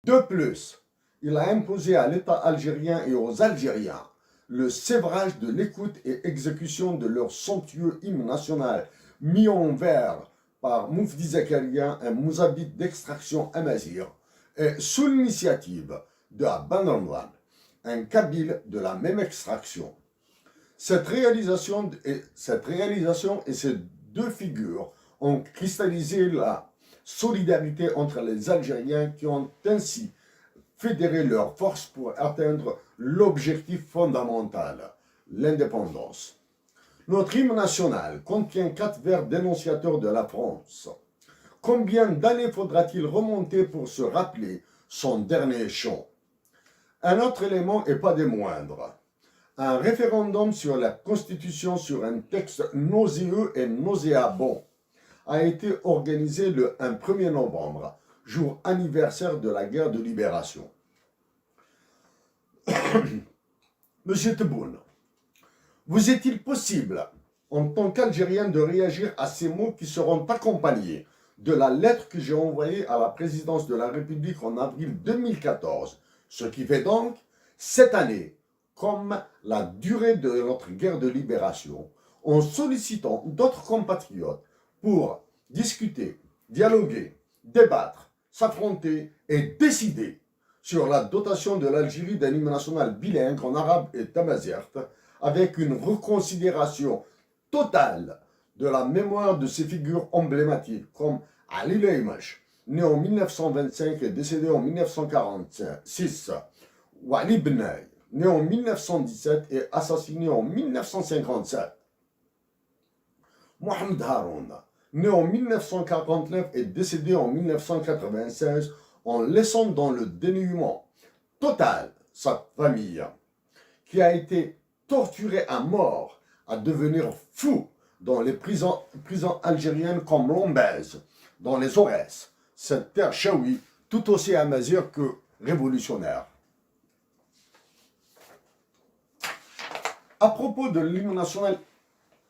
De plus, il a imposé à l'État algérien et aux Algériens le sévrage de l'écoute et exécution de leur somptueux hymne national mis en vers par Moufdi Zakaria, un mouzabite d'extraction amazigh, et sous l'initiative de Ben Ramlan, un kabyle de la même extraction. Cette réalisation et ces deux figures ont cristallisé la solidarité entre les Algériens qui ont ainsi fédéré leurs forces pour atteindre l'objectif fondamental, l'indépendance. Notre hymne national contient 4 vers dénonciateurs de la France. Combien d'années faudra-t-il remonter pour se rappeler son dernier chant? Un autre élément, et pas des moindres, un référendum sur la Constitution sur un texte nauséeux et nauséabond a été organisé le 1er novembre, jour anniversaire de la guerre de libération. Monsieur Tebboune, vous est-il possible, en tant qu'Algérien, de réagir à ces mots qui seront accompagnés de la lettre que j'ai envoyée à la présidence de la République en avril 2014, ce qui fait donc cette année, comme la durée de notre guerre de libération, en sollicitant d'autres compatriotes pour discuter, dialoguer, débattre, s'affronter et décider sur la dotation de l'Algérie d'un hymne national bilingue en arabe et tamazight, avec une reconsidération totale de la mémoire de ces figures emblématiques comme Ali Leimash, né en 1925 et décédé en 1946, ou Ali Benaï, né en 1917 et assassiné en 1957. Mohamed Haroun, né en 1949 et décédé en 1996, en laissant dans le dénuement total sa famille, qui a été torturée à mort, à devenir fou dans les prisons algériennes comme Lombez, dans les Aurès, cette terre chaoui, tout aussi amazigh que révolutionnaire. À propos de l'hymne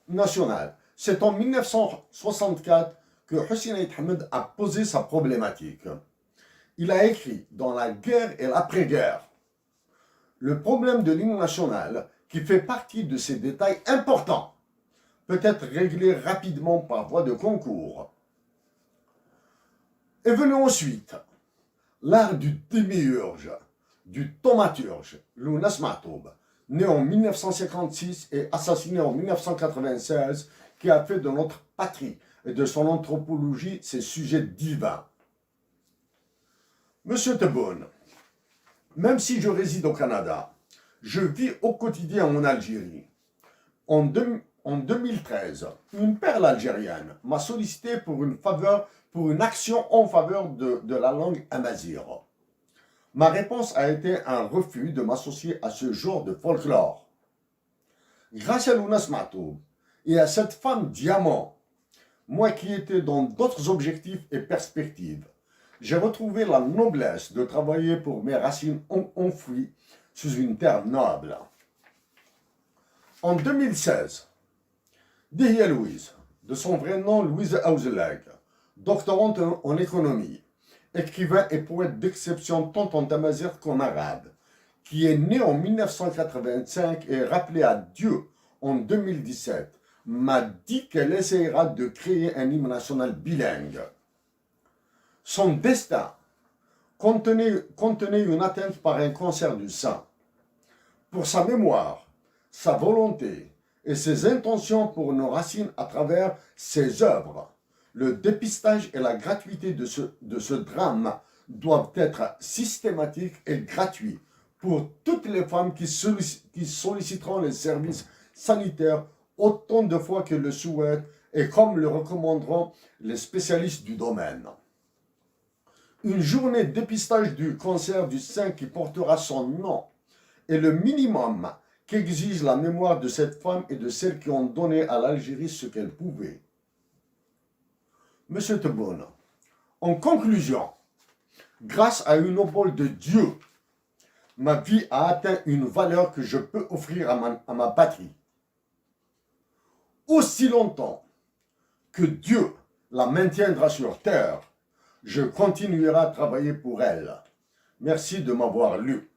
national, c'est en 1964 que Hussein Aït Ahmed a posé sa problématique. Il a écrit dans la guerre et l'après-guerre. Le problème de l'hymne national, qui fait partie de ces détails importants, peut être réglé rapidement par voie de concours. Est venu ensuite l'art du démiurge, du thaumaturge, Lounas Matoub, né en 1956 et assassiné en 1996, qui a fait de notre patrie et de son anthropologie ses sujets divins. Monsieur Tebboune, même si je réside au Canada, je vis au quotidien en Algérie. En 2013, une perle algérienne m'a sollicité pour une action en faveur de la langue amazigh. Ma réponse a été un refus de m'associer à ce genre de folklore. Grâce à Lounas Matoub et à cette femme diamant, moi qui étais dans d'autres objectifs et perspectives, j'ai retrouvé la noblesse de travailler pour mes racines enfouies sous une terre noble. En 2016, Dihya Louise, de son vrai nom Louise Auzelag, doctorante en économie, écrivain et poète d'exception tant en tamazight qu'en arabe, qui est née en 1985 et rappelée à Dieu en 2017, m'a dit qu'elle essaiera de créer un hymne national bilingue. Son destin contenait une atteinte par un cancer du sein. Pour sa mémoire, sa volonté et ses intentions pour nos racines à travers ses œuvres, le dépistage et la gratuité de ce drame doivent être systématiques et gratuits pour toutes les femmes qui solliciteront les services sanitaires autant de fois qu'elles le souhaitent et comme le recommanderont les spécialistes du domaine. Une journée de dépistage du cancer du sein qui portera son nom est le minimum qu'exige la mémoire de cette femme et de celles qui ont donné à l'Algérie ce qu'elle pouvait. Monsieur Tebboune, en conclusion, grâce à une obole de Dieu, ma vie a atteint une valeur que je peux offrir à ma patrie. Aussi longtemps que Dieu la maintiendra sur terre, je continuerai à travailler pour elle. Merci de m'avoir lu.